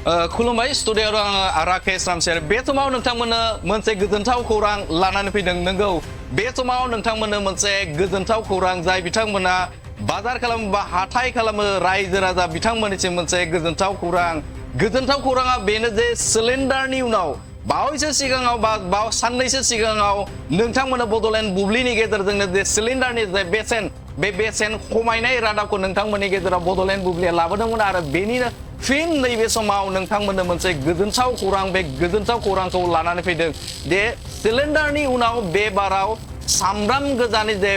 खुलुमबाय स्टुडिय'आव आं राकेश रामसियार बे समाव नोंथांमोननो मोनसे गोजोनथाव खौरां लानानै फैदों नंगौ बे समाव नोंथांमोननो मोनसे गोजोनथाव खौरां जाय बिथांमोना बाजार खालामो बा हाथाय खालामो रायजो राजा बिथांमोननिसिम मोनसे गोजोनथाव खौराङा बेनो जे सिलिन्डारनि उनाव बावैसो सिगाङाव बा साननैसो सिगाङाव नोंथांमोननो बड'लेण्ड बुब्लिनि गेजेरजोंनो जे सिलिन्डारनि जे बेसेन खमायनाय रादाबखौ नोंथांमोननि गेजेराव बड'लेण्ड बुब्लिया लाबोदोंमोन आरो बेनिनो फिन नैबे समाव नोंथांमोननो मोनसे गोजोनथाव खौरां बे गोजोनथाव खौरांखौ लानानै फैदों जे सिलिन्डारनि उनाव बे बाराव सामब्राम गोजानि जे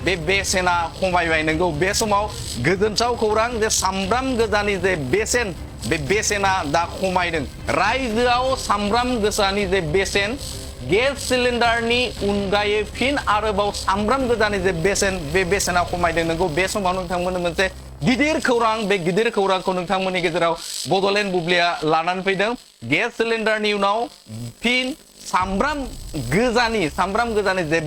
बे बेसेना खमायबाय नंगौ बे समाव गोजोनथाव खौरां जे सामब्राम गोजानि जे बे बेसेना दा खमायदों रायजोआव सामब्राम गोजानि जे बेसेन गेस सिलिन्डारनि अनगायै फिन आरोबाव सामब्राम गोजानि जे बे बेसेना खमायदों नंगौ बे समाव नोंथांमोननो मोनसे गिदिर खौरां बे गिदिर खौरांखौ नोंथांमोननि गेजेराव बड'लेण्ड बुब्लिया लानानै फैदों गेस सिलिन्डारनि उनाव फिन सामब्राम गोजानि जे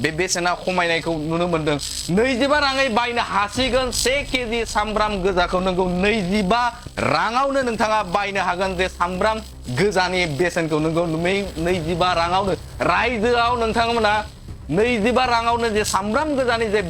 बे बेसेना खमायनायखौ नुनो मोनदों 25 राङै बायनो हासिगोन 1 केजि सामब्राम गोजाखौ नोंगौ 25 राङावनो नोंथाङा बायनो हागोन जे सामब्राम गोजानि बेसेनखौ नोंगौ 25 राङावनो रायजोआव नोंथांमोना 25 राङावनो जे सामब्राम गोजानि जे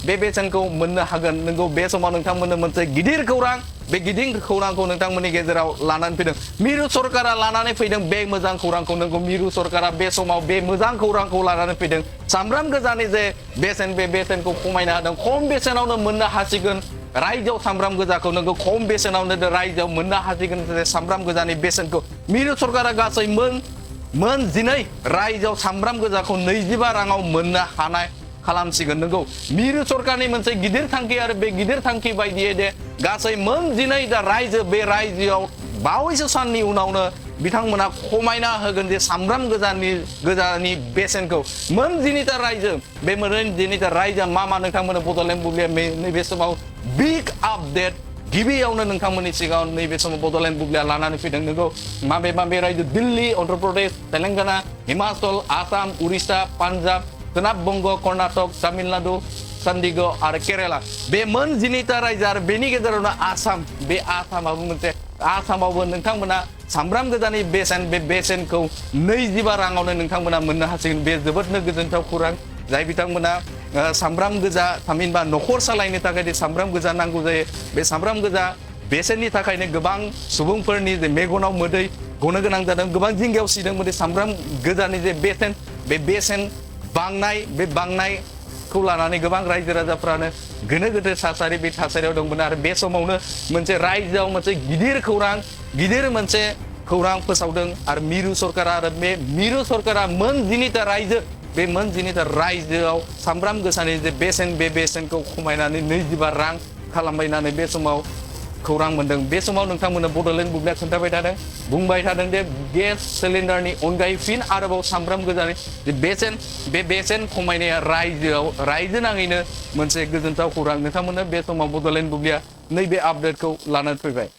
बे बेसेनखौ मोननो हागोन नोंगौ बे समाव नोंथांमोननो मोनसे गिदिर खौरां बे गिदिर खौरांखौ नोंथांमोननि गेजेराव लानानै फैदों मिरु सरकारा लानानै फैदों बे मोजां खौरांखौ नोंगौ मिरु सरकारा बे समाव बे मोजां खौरांखौ लानानै फैदों सामब्राम गोजानि जे बे बेसेनखौ खमायना होदों खम बेसेनावनो मोननो हासिगोन रायजोआव सामब्राम गोजाखौ नोंगौ खम बेसेनावनो रायजोआव मोननो हासिगोन जे सामब्राम गोजानि बेसेनखौ मिरु सरकारा गासै मोन 12 रायजोआव सामब्राम गोजाखौ 25 राङाव मोननो हानाय खालामसिगोन नंगौ मिरु सरकारनि मोनसे गिदिर थांखि आरो बे गिदिर थांखि बायदियै दे गासै मोन 12 दा रायजोआव बावैसो साननि उनावनो बिथांमोना खमायना होगोन जे सामब्राम गोजानि बेसेनखौ मोन 12 रायजो बे मोन 12 रायजोआ मा नोंथांमोननो बड'लेण्ड बुब्लिया नैबे समाव बिग आपडेट गिबियावनो नोंथांमोननि सिगाङाव नैबे समाव बड'लेण्ड बुब्लिया लानानै फैदों नंगौ माबे रायजो दिल्ली अन्ध्र प्रदेश तेलेंगाना हिमाचल आसाम उरिष्या पान्जाब सोनाब बंग कर्नाटक तामिलनाडु चन्डीगढ़ आरो केरेला बे मोन 12 रायजो आरो बेनि गेजेरावनो आसाम बे आसामावबो नोंथांमोना सामब्राम गोजानि बे बेसेनखौ 25 राङावनो नोंथांमोना मोननो हासिगोन बे जोबोदनो गोजोनथाव खौरां जाय बिथांमोना सामब्राम गोजा थामहिनबा न'खर सालायनो थाखाय सामब्राम गोजा नांगौ जायो बे सामब्राम गोजा बेसेननि थाखायनो गोबां सुबुंफोरनि जे मेगनाव मोदै गनो गोनां जादों गोबां जिंगायाव सिदोंमोन सामब्राम गोजानि जे बेसेन बांनायखौ लानानै गोबां रायजो राजाफ्रानो गोनो गोथो बे थासारियाव दंमोन आरो बे समावनो मोनसे रायजोआव मोनसे गिदिर मोनसे खौरां फोसावदों आरो मिरु सरकारा मोन 12 रायजो बे मोन 12 रायजोआव सामब्राम गोजानि जे बे बेसेनखौ खमायनानै 25 रां खालामबायनानै बे समाव खौरां मोनदों बे समाव नोंथांमोननो बड'लेण्ड बुब्लिया खोन्थाबाय थादों बुंबाय थादों जे गेस सिलिन्डारनि अनगायै फिन आरोबाव सामब्राम गोजानि जे बेसेन खमायनाया रायजो नाङैनो मोनसे गोजोनथाव खौरां नोंथांमोननो बे समाव बड'लेण्ड बुब्लिया नैबे आपडेटखौ लानानै फैबाय